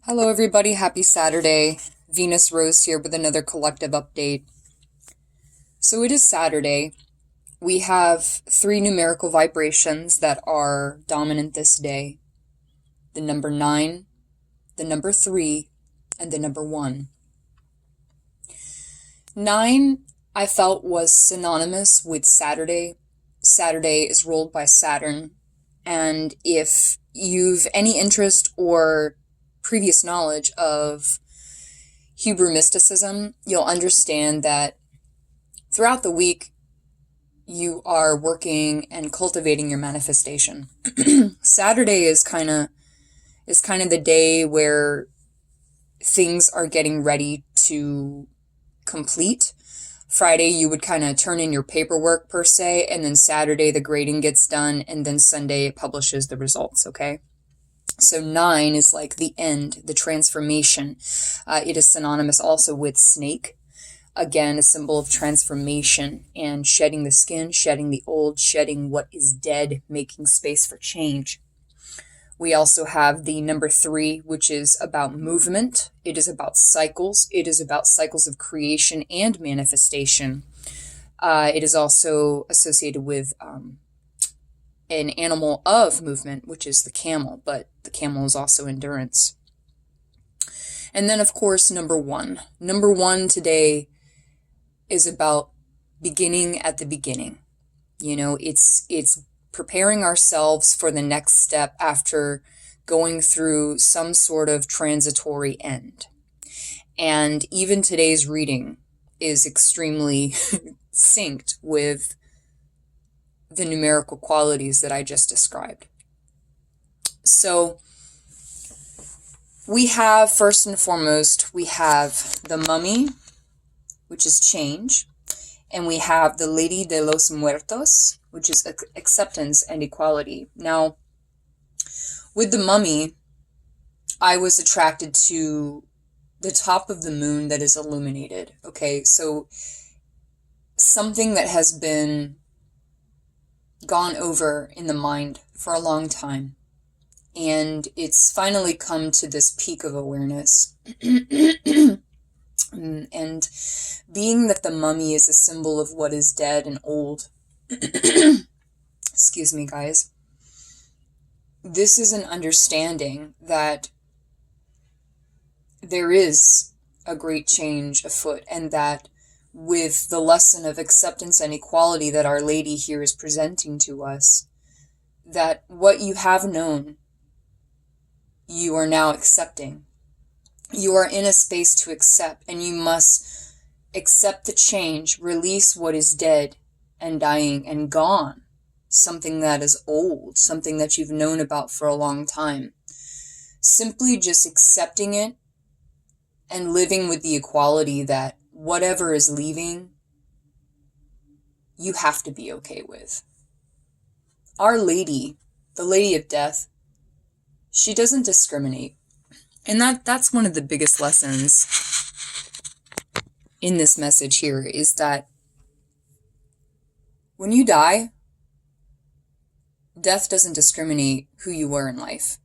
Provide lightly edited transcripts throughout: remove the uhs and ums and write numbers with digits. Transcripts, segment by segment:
Hello, everybody. Happy Saturday. Venus Rose here with another collective update. So it is Saturday. We have 3 numerical vibrations that are dominant this day. The number 9, the number 3, and the number 1. 9, I felt, was synonymous with Saturday. Saturday is ruled by Saturn. And if you've any interest or previous knowledge of Hebrew mysticism, you'll understand that throughout the week you are working and cultivating your manifestation. Saturday is kind of the day where things are getting ready to complete. Friday you would kind of turn in your paperwork per se, and then Saturday the grading gets done, and then Sunday it publishes the results, okay? So 9 is like the end, the transformation. It is synonymous also with snake. Again, a symbol of transformation and shedding the skin, shedding the old, shedding what is dead, making space for change. We also have the number 3, which is about movement. It is about cycles. It is about cycles of creation and manifestation. It is also associated with an animal of movement, which is the camel, but the camel is also endurance. And then, of course, number 1. Number 1 today is about beginning at the beginning. You know, it's preparing ourselves for the next step after going through some sort of transitory end. And even today's reading is extremely synced with the numerical qualities that I just described. So we have, first and foremost, we have the mummy, which is change, and we have the Lady de los Muertos, which is acceptance and equality. Now, with the mummy, I was attracted to the top of the moon that is illuminated. Okay, so something that has been gone over in the mind for a long time, and it's finally come to this peak of awareness. And being that the mummy is a symbol of what is dead and old, excuse me, guys, this is an understanding that there is a great change afoot, and that with the lesson of acceptance and equality that Our Lady here is presenting to us, that what you have known, you are now accepting. You are in a space to accept, and you must accept the change, release what is dead and dying and gone, something that is old, something that you've known about for a long time. Simply just accepting it and living with the equality that whatever is leaving, you have to be okay with. Our Lady, the Lady of Death, she doesn't discriminate. And that's one of the biggest lessons in this message here, is that when you die, death doesn't discriminate who you were in life.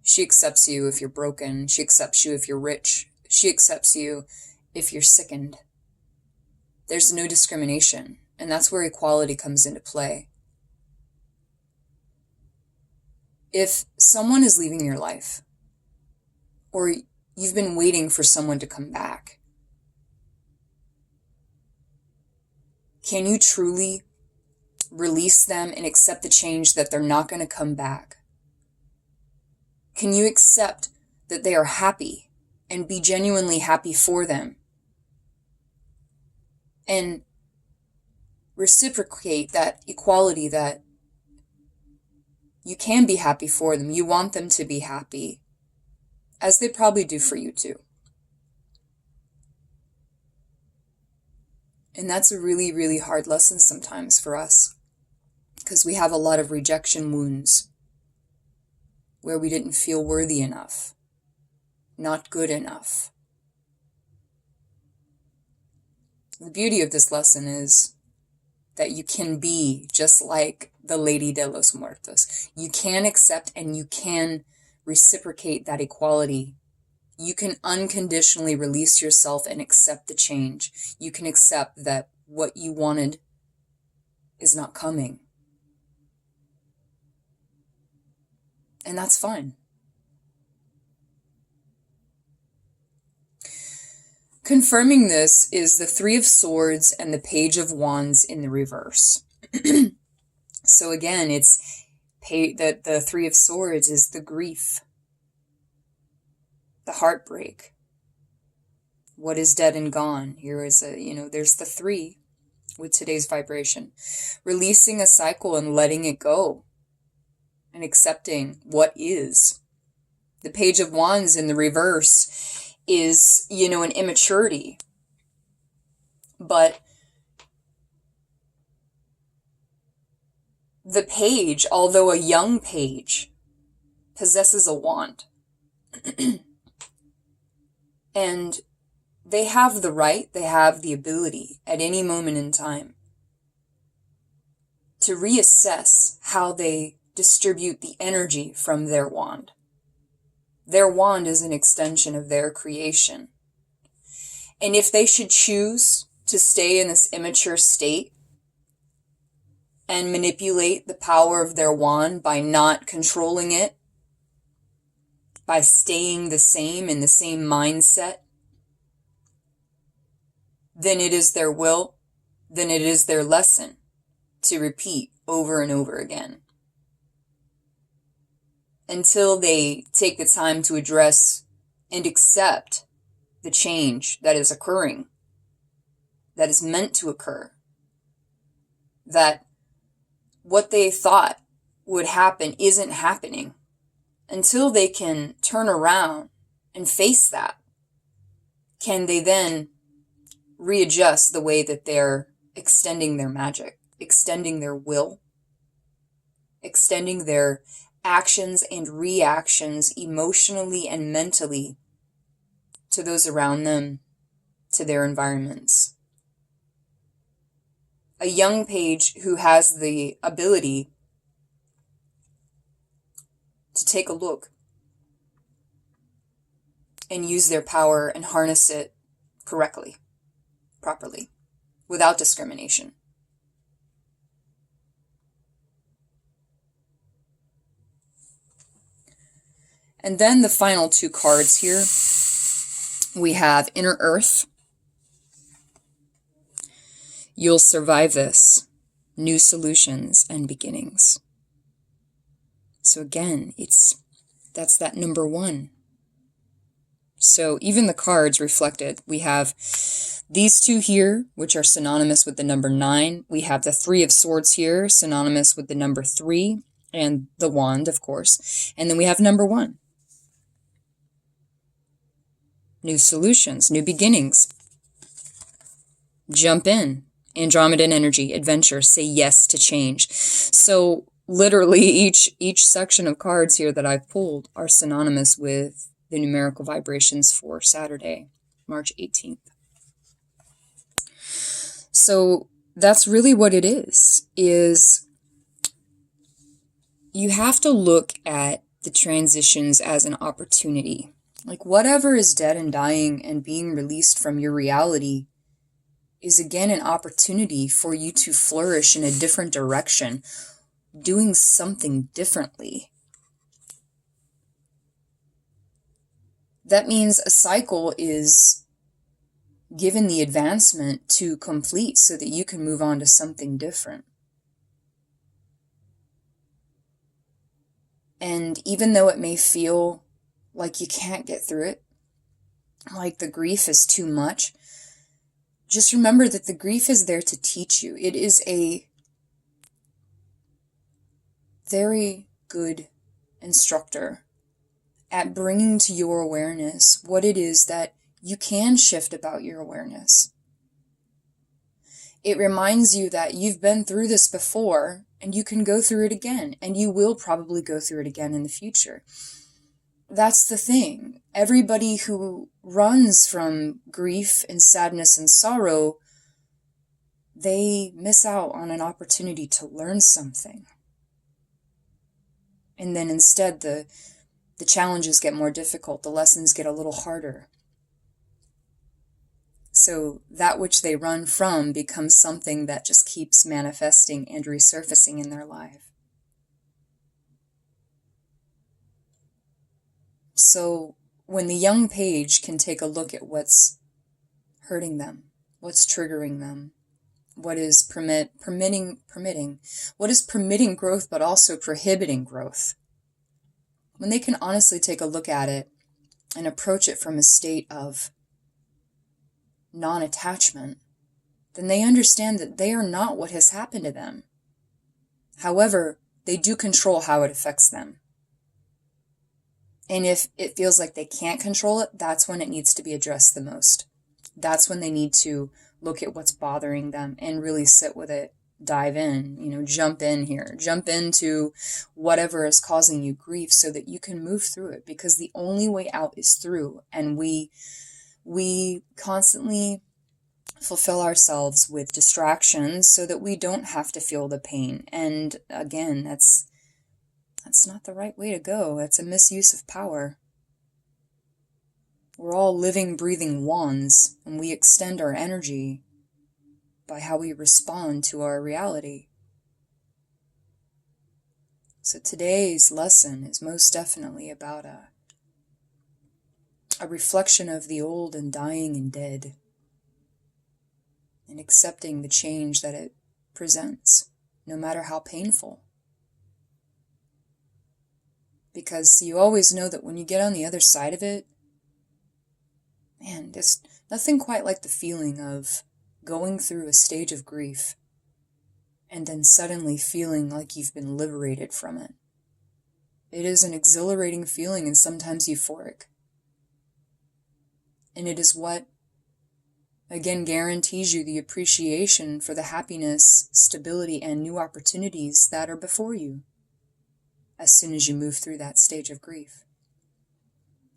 She accepts you if you're broken. She accepts you if you're rich. She accepts you if you're sickened. There's no discrimination, and that's where equality comes into play. If someone is leaving your life, or you've been waiting for someone to come back, can you truly release them and accept the change that they're not going to come back? Can you accept that they are happy and be genuinely happy for them? And reciprocate that equality, that you can be happy for them. You want them to be happy, as they probably do for you too. And that's a really, really hard lesson sometimes for us, because we have a lot of rejection wounds where we didn't feel worthy enough, not good enough. The beauty of this lesson is that you can be just like the Lady de los Muertos. You can accept and you can reciprocate that equality. You can unconditionally release yourself and accept the change. You can accept that what you wanted is not coming. And that's fine. Confirming this is the Three of Swords and the Page of Wands in the reverse. So again, it's that the Three of Swords is the grief, the heartbreak, what is dead and gone. Here is there's the three with today's vibration. Releasing a cycle and letting it go and accepting what is. The Page of Wands in the reverse is, an immaturity. But the page, although a young page, possesses a wand. And they have the right, they have the ability at any moment in time to reassess how they distribute the energy from their wand. Their wand is an extension of their creation. And if they should choose to stay in this immature state and manipulate the power of their wand by not controlling it, by staying the same in the same mindset, then it is their will, then it is their lesson to repeat over and over again. Until they take the time to address and accept the change that is occurring, that is meant to occur, that what they thought would happen isn't happening. Until they can turn around and face that, can they then readjust the way that they're extending their magic, extending their will, extending their actions and reactions emotionally and mentally to those around them, to their environments. A young page who has the ability to take a look and use their power and harness it correctly, properly, without discrimination. And then the final two cards here, we have Inner Earth. You'll survive this. New solutions and beginnings. So again, that's that number 1. So even the cards reflected, we have these two here, which are synonymous with the number 9. We have the Three of Swords here, synonymous with the number 3, and the wand, of course. And then we have number 1. New solutions, new beginnings. Jump in. Andromedan energy, adventure, say yes to change. So literally each section of cards here that I've pulled are synonymous with the numerical vibrations for Saturday, March 18th. So that's really what it is you have to look at the transitions as an opportunity. Like whatever is dead and dying and being released from your reality is again an opportunity for you to flourish in a different direction, doing something differently. That means a cycle is given the advancement to complete so that you can move on to something different. And even though it may feel like you can't get through it, like the grief is too much, just remember that the grief is there to teach you. It is a very good instructor at bringing to your awareness what it is that you can shift about your awareness. It reminds you that you've been through this before and you can go through it again, and you will probably go through it again in the future. That's the thing. Everybody who runs from grief and sadness and sorrow, they miss out on an opportunity to learn something. And then instead the the challenges get more difficult, the lessons get a little harder. So that which they run from becomes something that just keeps manifesting and resurfacing in their life. So when the young page can take a look at what's hurting them, what's triggering them, what is permitting, what is permitting growth but also prohibiting growth. When they can honestly take a look at it and approach it from a state of non-attachment, then they understand that they are not what has happened to them. However, they do control how it affects them. And if it feels like they can't control it, that's when it needs to be addressed the most. That's when they need to look at what's bothering them and really sit with it, dive in, jump in here, jump into whatever is causing you grief so that you can move through it, because the only way out is through. And we constantly fulfill ourselves with distractions so that we don't have to feel the pain. And again, that's not the right way to go. It's a misuse of power. We're all living, breathing wands, and we extend our energy by how we respond to our reality. So today's lesson is most definitely about a reflection of the old and dying and dead, and accepting the change that it presents, no matter how painful. Because you always know that when you get on the other side of it, man, there's nothing quite like the feeling of going through a stage of grief and then suddenly feeling like you've been liberated from it. It is an exhilarating feeling and sometimes euphoric. And it is what, again, guarantees you the appreciation for the happiness, stability, and new opportunities that are before you as soon as you move through that stage of grief.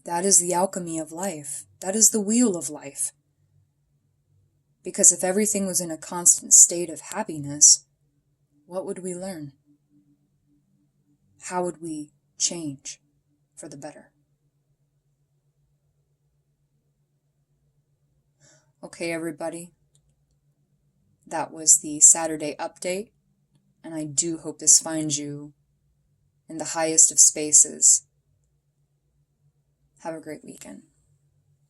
That is the alchemy of life. That is the wheel of life. Because if everything was in a constant state of happiness, what would we learn? How would we change for the better? Okay, everybody. That was the Saturday update, and I do hope this finds you in the highest of spaces. Have a great weekend.